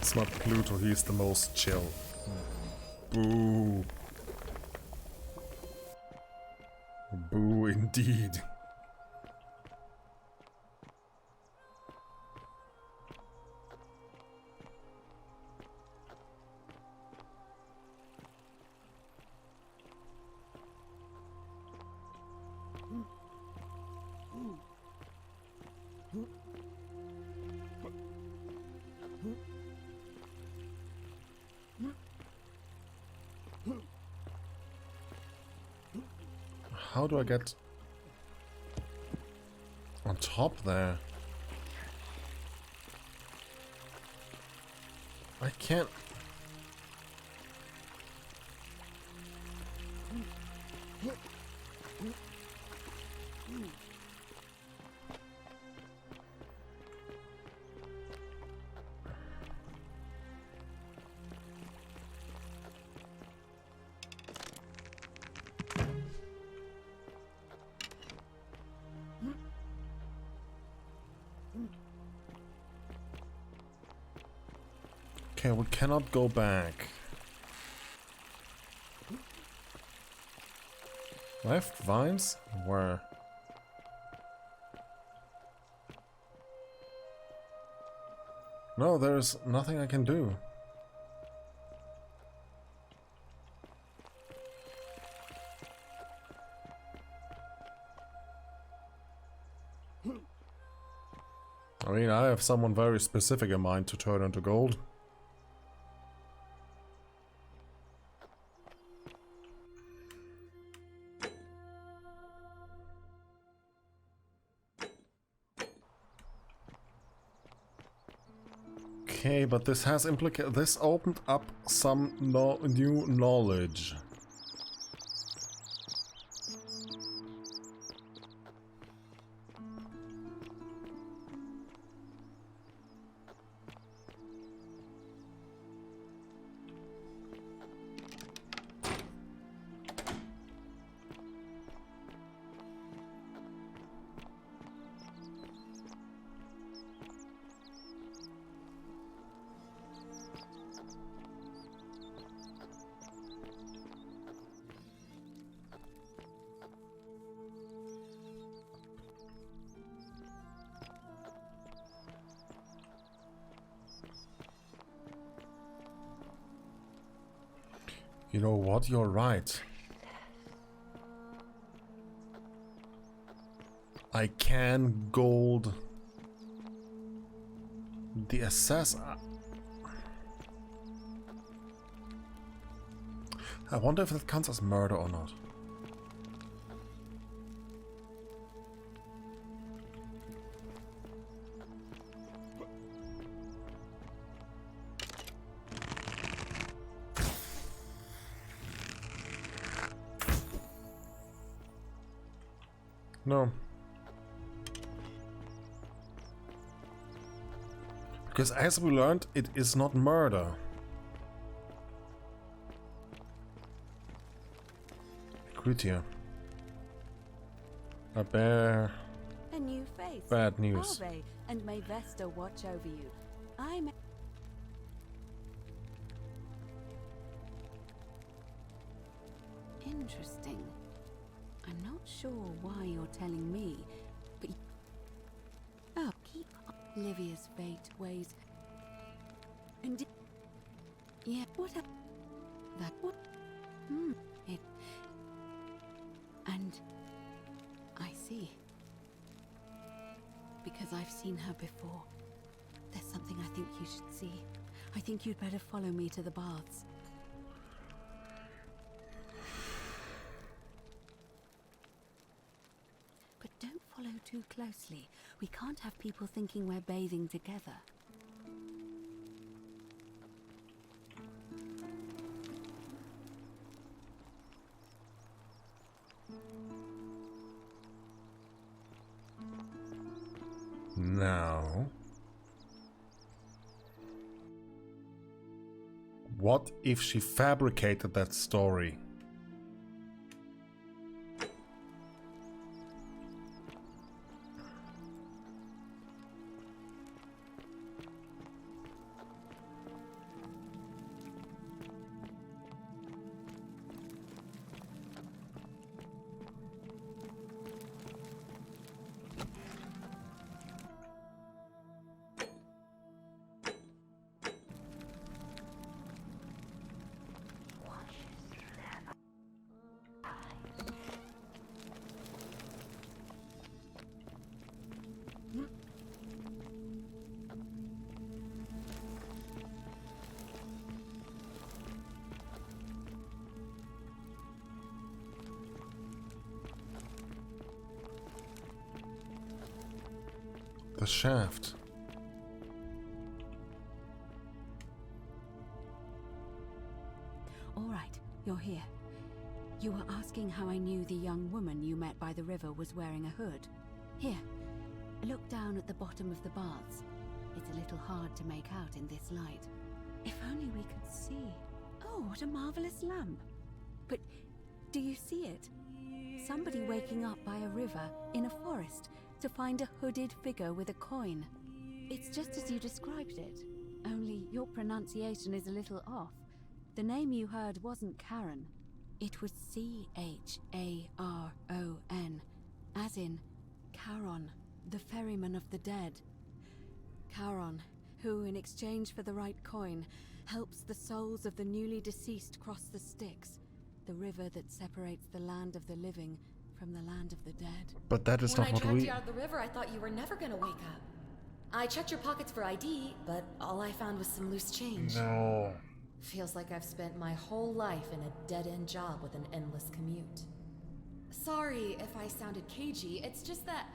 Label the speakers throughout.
Speaker 1: It's not Pluto, he's the most chill. Boo. Boo indeed. How do I get on top there? I can't. Okay, we cannot go back. Left vines? Where? No, there's nothing I can do. I mean, I have someone very specific in mind to turn into gold. Okay, but this has this opened up some new knowledge. You know what? You're right. I can gold the assess. I wonder if that counts as murder or not. No. Because as we learned, it is not murder. Criteria. A bear.
Speaker 2: A new face.
Speaker 1: Bad news.
Speaker 2: Harvey and may Vesta watch over you. I'm interesting. I'm not sure why you're telling me, but oh, keep Livia's fate weighs. And yeah, what that what? It and I see. Because I've seen her before. There's something I think you should see. I think you'd better follow me to the baths. But don't follow too closely. We can't have people thinking we're bathing together.
Speaker 1: Now, what if she fabricated that story? the shaft.
Speaker 2: All right, you're here. You were asking how I knew the young woman you met by the river was wearing a hood. Here, look down at the bottom of the baths. It's a little hard to make out in this light. If only we could see. Oh, what a marvelous lamp. But do you see it? Somebody waking up by a river in a forest to find a hooded figure with a coin. It's just as you described it, only your pronunciation is a little off. The name you heard wasn't Karen. It was C-H-A-R-O-N, as in Charon, the ferryman of the dead. Charon, who, in exchange for the right coin, helps the souls of the newly deceased cross the Styx, the river that separates the land of the living from the land of the dead.
Speaker 1: But that is not what
Speaker 3: When I dragged
Speaker 1: we...
Speaker 3: you out of the river, I thought you were never gonna wake up. I checked your pockets for ID, but all I found was some loose change.
Speaker 1: No.
Speaker 3: Feels like I've spent my whole life in a dead-end job with an endless commute. Sorry if I sounded cagey, it's just that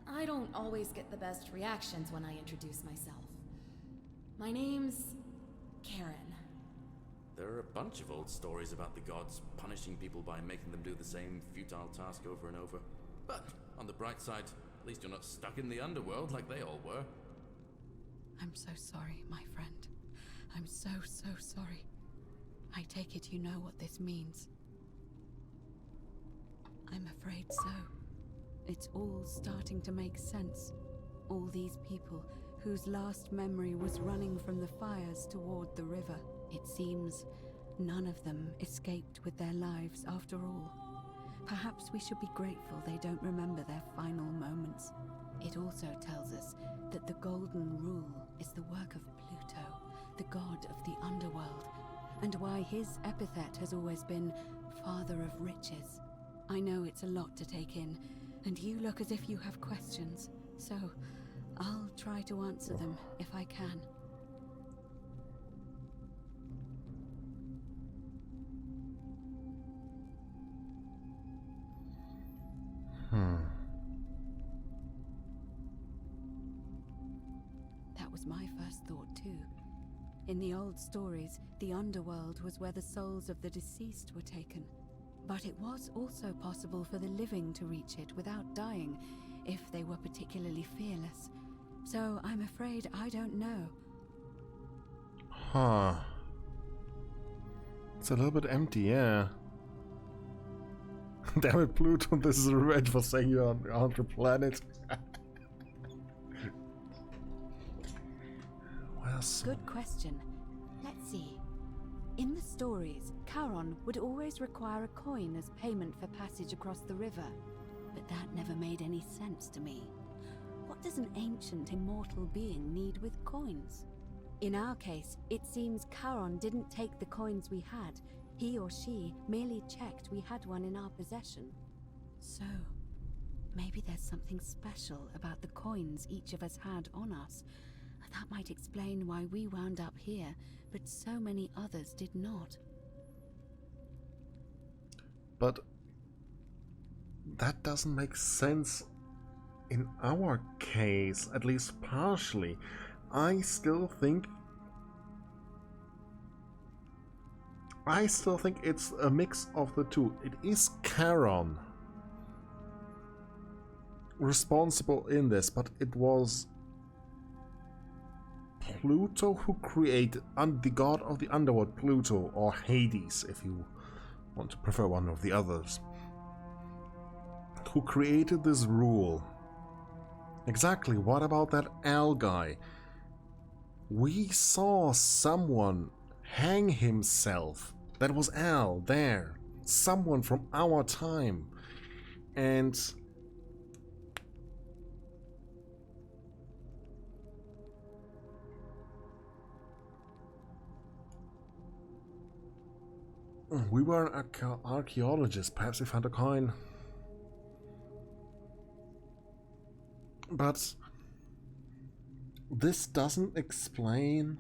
Speaker 3: I don't always get the best reactions when I introduce myself. My name's Karen.
Speaker 4: There are a bunch of old stories about the gods punishing people by making them do the same futile task over and over. But on the bright side, at least you're not stuck in the underworld like they all were.
Speaker 2: I'm so sorry, my friend. I'm so sorry. I take it you know what this means. I'm afraid so. It's all starting to make sense. All these people whose last memory was running from the fires toward the river. It seems none of them escaped with their lives after all. Perhaps we should be grateful they don't remember their final moments. It also tells us that the Golden Rule is the work of Pluto, the god of the underworld, and why his epithet has always been Father of Riches. I know it's a lot to take in, and you look as if you have questions, so I'll try to answer them if I can. That was my first thought too. In the old stories, the underworld was where the souls of the deceased were taken. But it was also possible for the living to reach it without dying, if they were particularly fearless. So I'm afraid I don't know.
Speaker 1: Huh. It's a little bit empty, yeah. Damn it, Pluto, this is a revenge for saying you're on the planet.
Speaker 2: Good question. Let's see. In the stories, Charon would always require a coin as payment for passage across the river. But that never made any sense to me. What does an ancient immortal being need with coins? In our case, it seems Charon didn't take the coins we had. He or she merely checked we had one in our possession. So, maybe there's something special about the coins each of us had on us. That might explain why we wound up here, but so many others did not.
Speaker 1: But that doesn't make sense in our case, at least partially. I still think it's a mix of the two. It is Charon responsible in this, but it was Pluto who created the god of the underworld, Pluto, or Hades, if you want to prefer one of the others, who created this rule. Exactly, what about that Al guy? We saw someone hang himself. That was Al, there. Someone from our time. And we were an archaeologist. Perhaps we found a coin. But this doesn't explain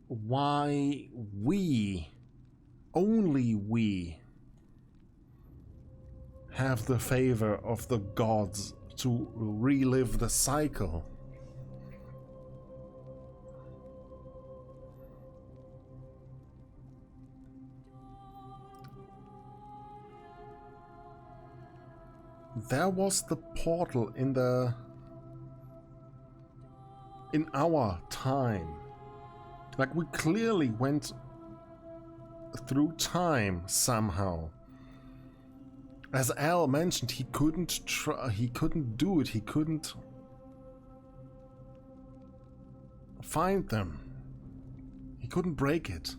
Speaker 1: why we, only we, have the favor of the gods to relive the cycle. There was the portal in our time. Like, we clearly went through time somehow. As Al mentioned, he couldn't do it. He couldn't find them. He couldn't break it.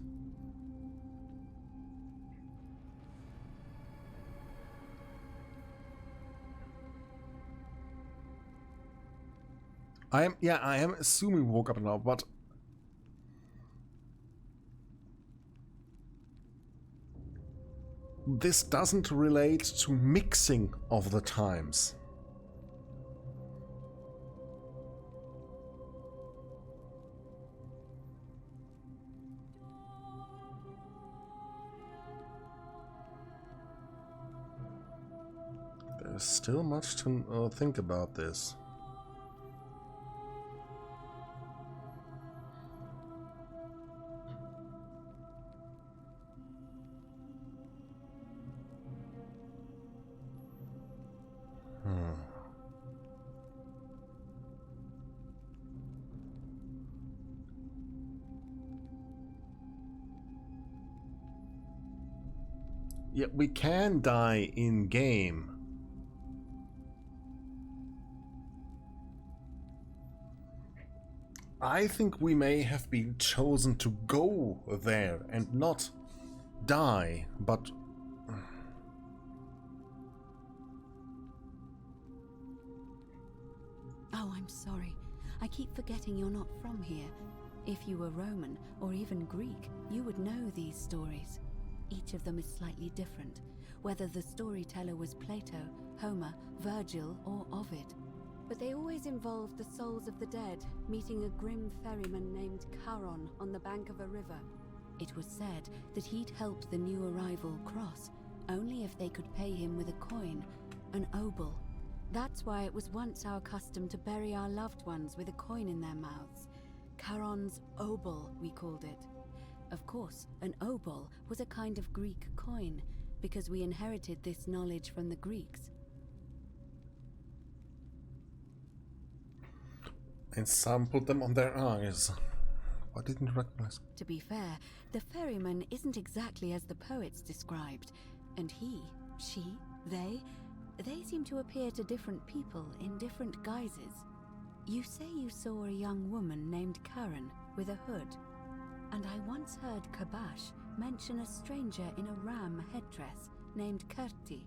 Speaker 1: I am assuming we woke up now, but this doesn't relate to mixing of the times. There's still much to think about this. Yeah, we can die in game. I think we may have been chosen to go there and not die, but
Speaker 2: Oh, I'm sorry. I keep forgetting you're not from here. If you were Roman or even Greek, you would know these stories. Each of them is slightly different, whether the storyteller was Plato, Homer, Virgil, or Ovid. But they always involved the souls of the dead meeting a grim ferryman named Charon on the bank of a river. It was said that he'd help the new arrival cross, only if they could pay him with a coin, an obol. That's why it was once our custom to bury our loved ones with a coin in their mouths. Charon's obol, we called it. Of course, an obol was a kind of Greek coin, because we inherited this knowledge from the Greeks.
Speaker 1: and some put them on their eyes. I didn't recognize.
Speaker 2: To be fair, the ferryman isn't exactly as the poets described, and he, she, they seem to appear to different people in different guises. You say you saw a young woman named Karen with a hood, and I once heard Kabash mention a stranger in a ram headdress named Kerti,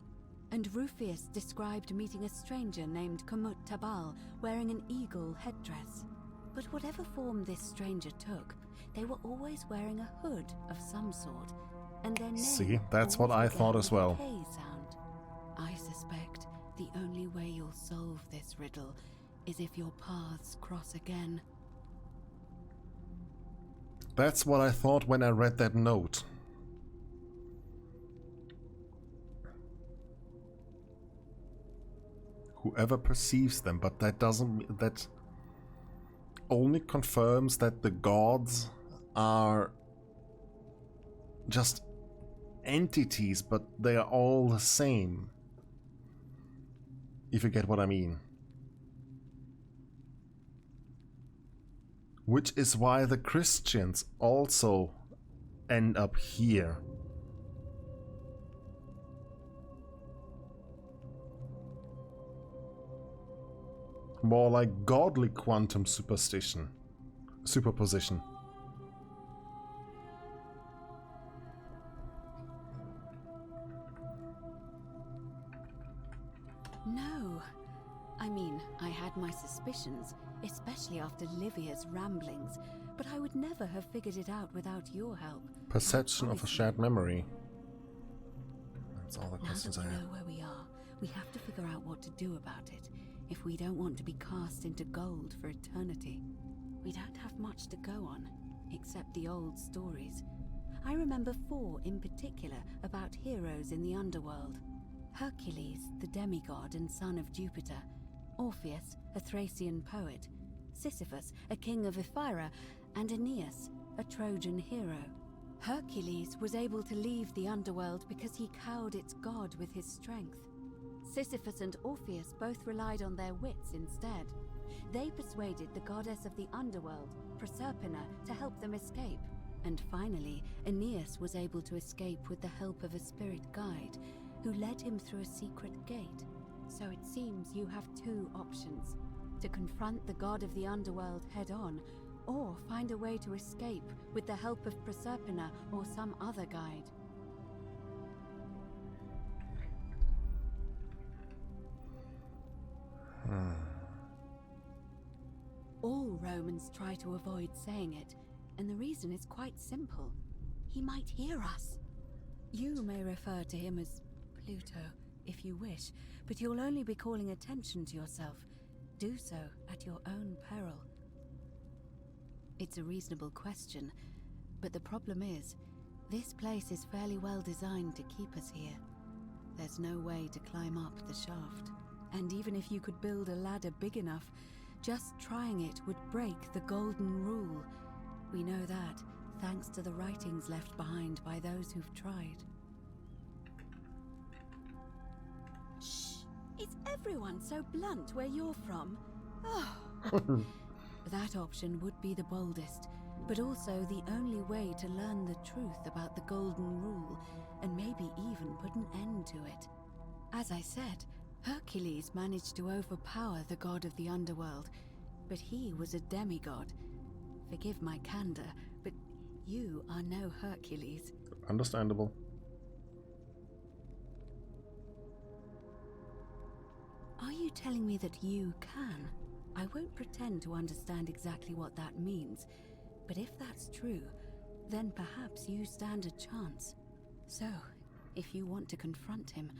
Speaker 2: and Rufius described meeting a stranger named Kumut Tabal wearing an eagle headdress. But whatever form this stranger took, they were always wearing a hood of some sort, and their name
Speaker 1: See, that's what
Speaker 2: always
Speaker 1: I thought
Speaker 2: began
Speaker 1: as
Speaker 2: with a
Speaker 1: well.
Speaker 2: K sound. I suspect the only way you'll solve this riddle is if your paths cross again.
Speaker 1: That's what I thought when I read that note. Whoever perceives them, but that doesn't... that only confirms that the gods are just entities, but they are all the same. If you get what I mean. Which is why the Christians also end up here. More like godly quantum superposition.
Speaker 2: No. I mean, I had my suspicions, especially after Livia's ramblings, but I would never have figured it out without your help.
Speaker 1: Perception of a shared memory. That's all the
Speaker 2: Now
Speaker 1: questions
Speaker 2: that
Speaker 1: I
Speaker 2: we
Speaker 1: have.
Speaker 2: know where we are, we have to figure out what to do about it, if we don't want to be cast into gold for eternity. We don't have much to go on, except the old stories. I remember 4 in particular about heroes in the underworld. Hercules, the demigod and son of Jupiter. Orpheus, a Thracian poet. Sisyphus, a king of Ephyra. And Aeneas, a Trojan hero. Hercules was able to leave the underworld because he cowed its god with his strength. Sisyphus and Orpheus both relied on their wits instead. They persuaded the goddess of the underworld, Proserpina, to help them escape. And finally, Aeneas was able to escape with the help of a spirit guide, who led him through a secret gate. So it seems you have two options: to confront the god of the underworld head-on, or find a way to escape with the help of Proserpina or some other guide. All Romans try to avoid saying it, and the reason is quite simple. He might hear us. You may refer to him as Pluto, if you wish, but you'll only be calling attention to yourself. Do so at your own peril. It's a reasonable question, but the problem is, this place is fairly well designed to keep us here. There's no way to climb up the shaft. And even if you could build a ladder big enough, just trying it would break the golden rule. We know that, thanks to the writings left behind by those who've tried. Shh! Is everyone so blunt where you're from? Oh. That option would be the boldest, but also the only way to learn the truth about the golden rule, and maybe even put an end to it. As I said, Hercules managed to overpower the god of the underworld, but he was a demigod. Forgive my candor, but you are no Hercules.
Speaker 1: Understandable.
Speaker 2: Are you telling me that you can? I won't pretend to understand exactly what that means, but if that's true, then perhaps you stand a chance. So, if you want to confront him,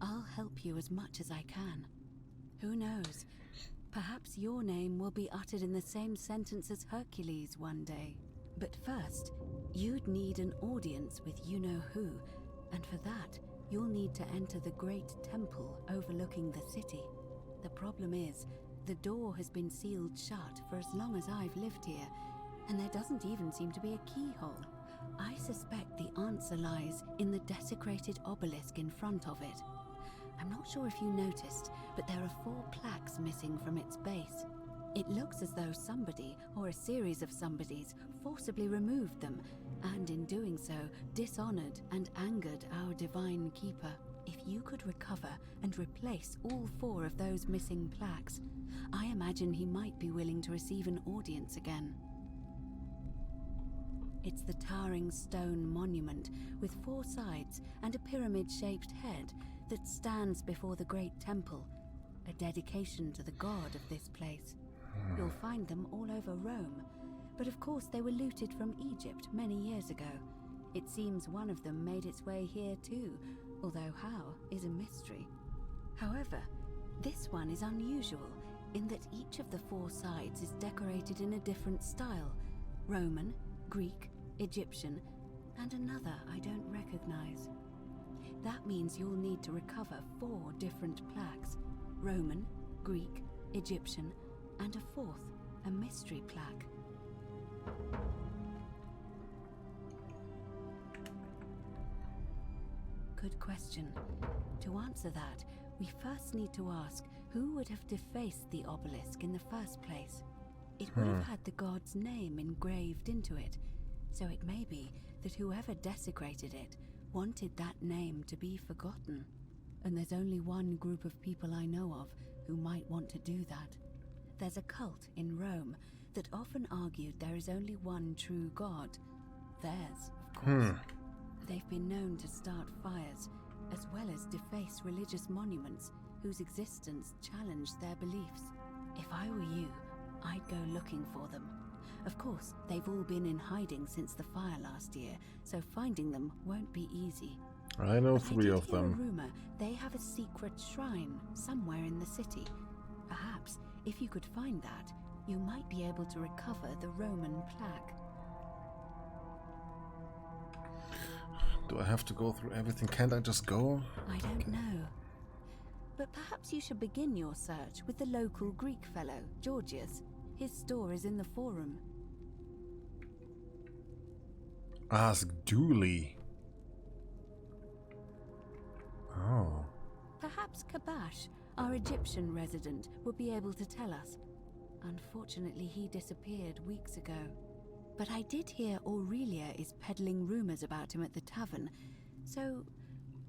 Speaker 2: I'll help you as much as I can. Who knows? Perhaps your name will be uttered in the same sentence as Hercules one day. But first, you'd need an audience with you-know-who, and for that, you'll need to enter the great temple overlooking the city. The problem is, the door has been sealed shut for as long as I've lived here, and there doesn't even seem to be a keyhole. I suspect the answer lies in the desecrated obelisk in front of it. I'm not sure if you noticed, but there are 4 plaques missing from its base. It looks as though somebody, or a series of somebodies, forcibly removed them, and in doing so, dishonored and angered our divine keeper. If you could recover and replace all 4 of those missing plaques, I imagine he might be willing to receive an audience again. It's the towering stone monument with 4 sides and a pyramid-shaped head that stands before the great temple, a dedication to the god of this place. You'll find them all over Rome, but of course they were looted from Egypt many years ago. It seems one of them made its way here too, although how is a mystery. However, this one is unusual in that each of the 4 sides is decorated in a different style: Roman, Greek, Egyptian, and another I don't recognize. That means you'll need to recover 4 different plaques: Roman, Greek, Egyptian, and a 4th, a mystery plaque. Good question. To answer that, we first need to ask who would have defaced the obelisk in the first place. It would have had the god's name engraved into it, so it may be that whoever desecrated it wanted that name to be forgotten. And there's only one group of people I know of who might want to do that. There's a cult in Rome that often argued there is only one true god. Theirs, of course. They've been known to start fires, as well as deface religious monuments whose existence challenged their beliefs. If I were you, I'd go looking for them. Of course, they've all been in hiding since the fire last year, so finding them won't be easy.
Speaker 1: I know
Speaker 2: But
Speaker 1: 3 of
Speaker 2: I did hear a
Speaker 1: them.
Speaker 2: rumor they have a secret shrine somewhere in the city. Perhaps, if you could find that, you might be able to recover the Roman plaque.
Speaker 1: Do I have to go through everything? Can't I just go?
Speaker 2: I don't know. But perhaps you should begin your search with the local Greek fellow, Georgius. His store is in the forum.
Speaker 1: Ask Dooley. Oh.
Speaker 2: Perhaps Perhaps Kabash, our Egyptian resident, would be able to tell us. Unfortunately, he disappeared weeks ago. But I did hear Aurelia is peddling rumors about him at the tavern, so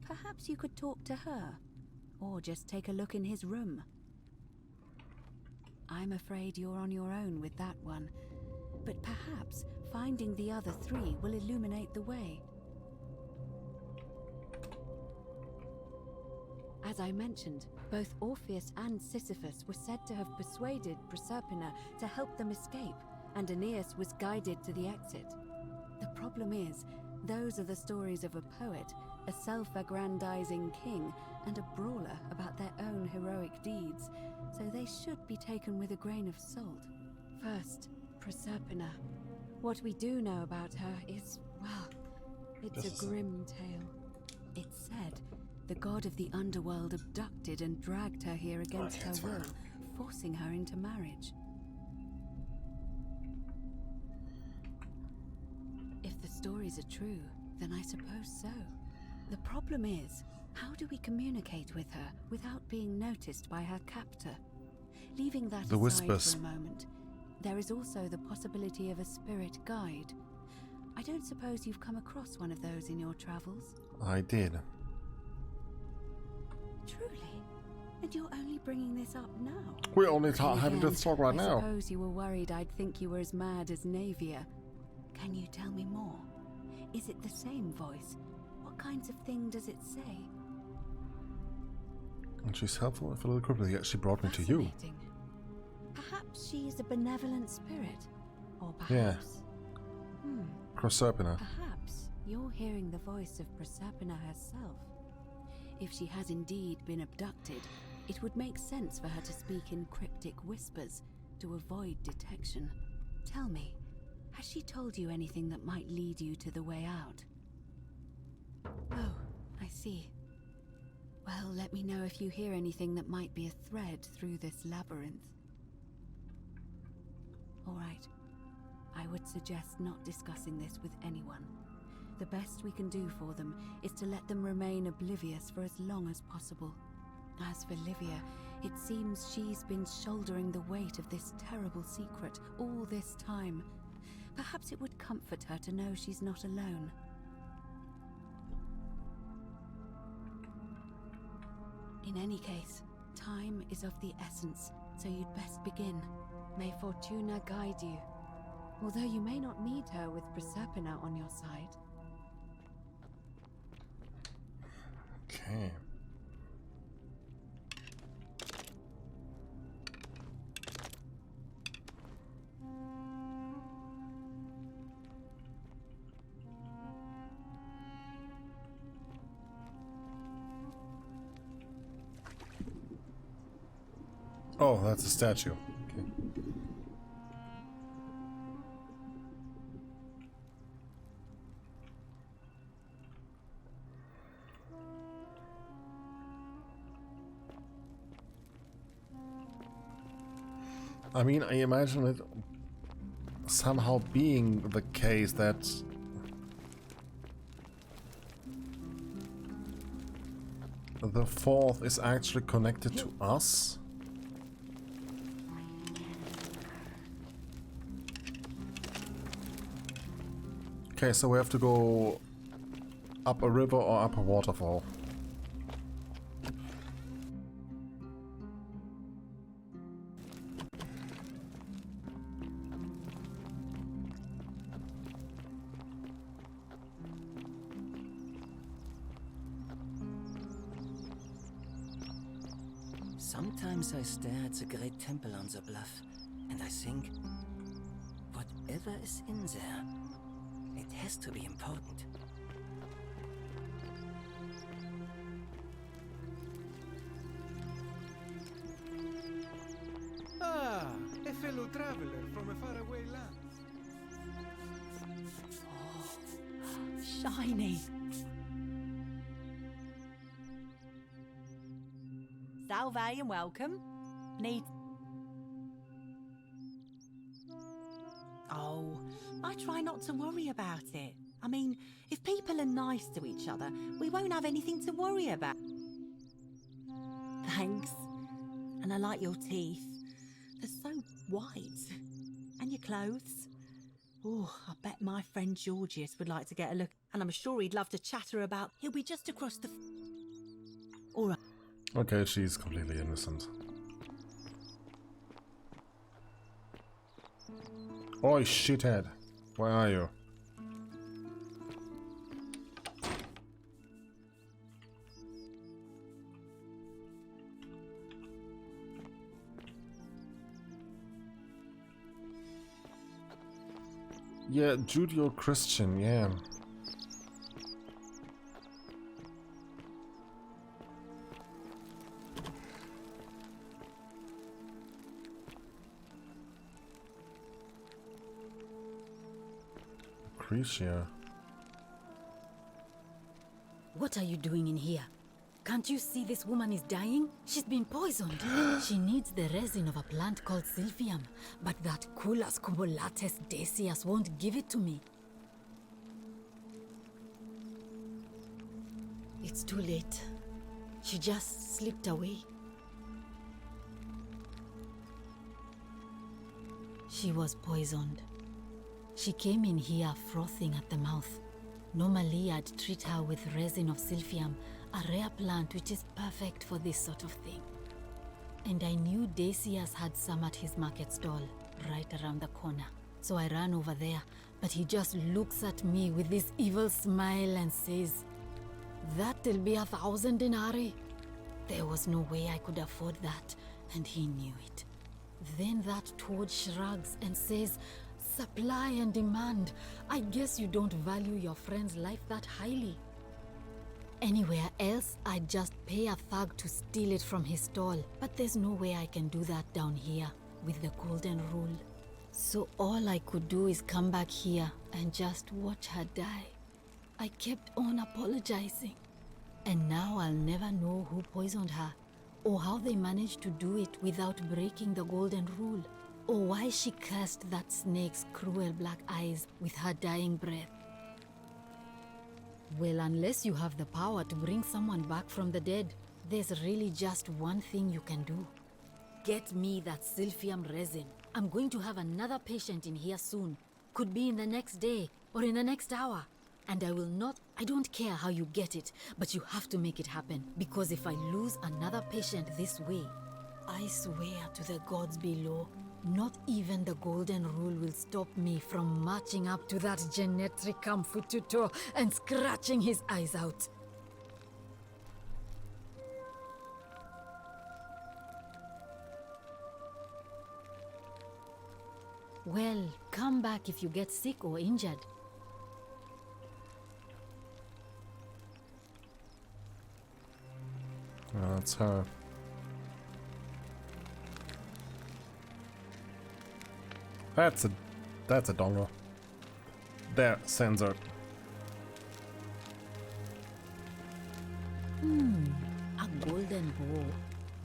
Speaker 2: perhaps you could talk to her, or just take a look in his room. I'm afraid you're on your own with that one, but perhaps finding the other three will illuminate the way. As I mentioned, both Orpheus and Sisyphus were said to have persuaded Proserpina to help them escape, and Aeneas was guided to the exit. The problem is, those are the stories of a poet, a self-aggrandizing king, and a brawler about their own heroic deeds, so they should be taken with a grain of salt. First, Proserpina. What we do know about her is, well, it's a grim tale. It's said the god of the underworld abducted and dragged her here against her will, forcing her into marriage. If the stories are true, then I suppose so. The problem is, how do we communicate with her without being noticed by her captor? Leaving that aside
Speaker 1: whispers.
Speaker 2: for a moment, there is also the possibility of a spirit guide. I don't suppose you've come across one of those in your travels?
Speaker 1: I did.
Speaker 2: Truly? And you're only bringing this up now?
Speaker 1: We're only
Speaker 2: Then
Speaker 1: having
Speaker 2: again,
Speaker 1: this talk right
Speaker 2: I
Speaker 1: now.
Speaker 2: suppose you were worried I'd think you were as mad as Navia. Can you tell me more? Is it the same voice? What kinds of thing does it say?
Speaker 1: And she's helpful if a little creepy. She brought me to you.
Speaker 2: Fascinating. Perhaps she's a benevolent spirit. Or
Speaker 1: Yeah.
Speaker 2: perhaps...
Speaker 1: Proserpina.
Speaker 2: Perhaps you're hearing the voice of Proserpina herself. If she has indeed been abducted, it would make sense for her to speak in cryptic whispers to avoid detection. Tell me, has she told you anything that might lead you to the way out? Oh, I see. Well, let me know if you hear anything that might be a thread through this labyrinth. All right. I would suggest not discussing this with anyone. The best we can do for them is to let them remain oblivious for as long as possible. As for Livia, it seems she's been shouldering the weight of this terrible secret all this time. Perhaps it would comfort her to know she's not alone. In any case, time is of the essence, so you'd best begin. May Fortuna guide you. Although you may not need her with Proserpina on your side.
Speaker 1: Okay. Oh, that's a statue. Okay. I mean, I imagine it somehow being the case that the fourth is actually connected to us. Okay, so we have to go up a river or up a waterfall.
Speaker 5: Sometimes I stare at the great temple on the bluff, and I think, whatever is in there, it has to be important.
Speaker 6: Ah, a fellow traveler from a faraway land.
Speaker 7: Shiny. Salve and welcome. Need... Oh, I try not to worry about it. I mean, if people are nice to each other, we won't have anything to worry about. Thanks. And I like your teeth. They're so white. And your clothes. Oh, I bet my friend Georgius would like to get a look. And I'm sure he'd love to chatter about... He'll be just across the... All right.
Speaker 1: Okay, she's completely innocent. Oi, shithead. Where are you? Yeah, Judeo-Christian, yeah. Lucretia.
Speaker 8: What are you doing in here? Can't you see this woman is dying? She's been poisoned. She needs the resin of a plant called Silphium, but that Culus cumulatus Decius won't give it to me. It's too late. She just slipped away. She was poisoned. She came in here frothing at the mouth. Normally, I'd treat her with resin of Silphium, a rare plant which is perfect for this sort of thing. And I knew Decius had some at his market stall, right around the corner. So I ran over there, but he just looks at me with this evil smile and says, "That'll be 1,000 denarii." There was no way I could afford that, and he knew it. Then that toad shrugs and says, "Supply and demand. I guess you don't value your friend's life that highly." Anywhere else, I'd just pay a thug to steal it from his stall. But there's no way I can do that down here with the golden rule. So all I could do is come back here and just watch her die. I kept on apologizing. And now I'll never know who poisoned her, or how they managed to do it without breaking the golden rule, or why she cursed that snake's cruel black eyes with her dying breath. Well, unless you have the power to bring someone back from the dead, there's really just one thing you can do. Get me that Silphium resin. I'm going to have another patient in here soon. Could be in the next day, or in the next hour. And I don't care how you get it, but you have to make it happen. Because if I lose another patient this way, I swear to the gods below, not even the golden rule will stop me from marching up to that Genetricum Fututor and scratching his eyes out. Well, come back if you get sick or injured.
Speaker 1: Oh, that's her. That's a dongle. There, censored.
Speaker 8: A golden bow,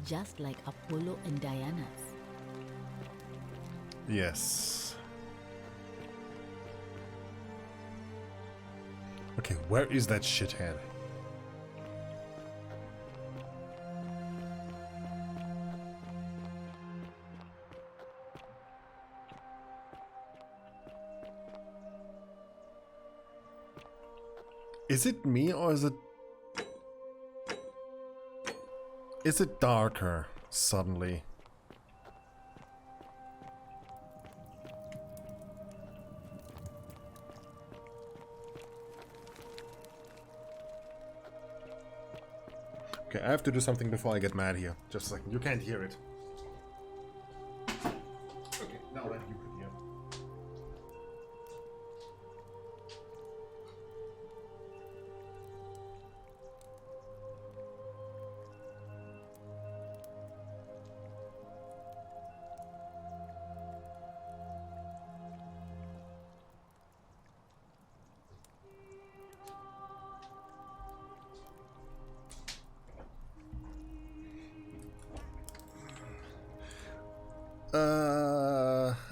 Speaker 8: just like Apollo and Diana's.
Speaker 1: Yes. Okay, where is that shithead? Is it me, or is it darker suddenly? Okay, I have to do something before I get mad here. Just a second. You can't hear it. Okay, now that you can hear.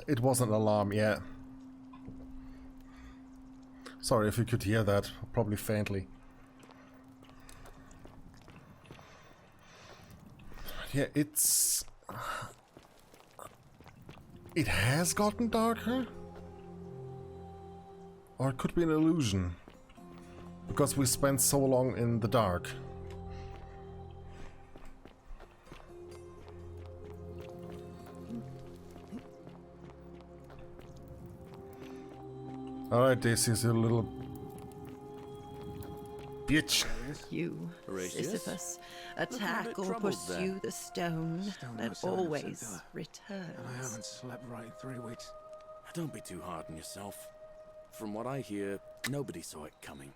Speaker 1: It was an alarm, yeah. Sorry if you could hear that, probably faintly. Yeah, it's... It has gotten darker? Or it could be an illusion. Because we spent so long in the dark. Alright, this is a little... bitch.
Speaker 9: You,
Speaker 4: Horatius?
Speaker 9: Sisyphus,
Speaker 4: Looking a bit
Speaker 9: attack or
Speaker 4: troubled
Speaker 9: pursue
Speaker 4: there.
Speaker 9: the stone
Speaker 6: Stone
Speaker 9: that
Speaker 6: outside,
Speaker 9: always
Speaker 6: Cynthia.
Speaker 9: returns.
Speaker 6: And I haven't slept right in 3 weeks.
Speaker 4: Don't be too hard on yourself. From what I hear, nobody saw it coming.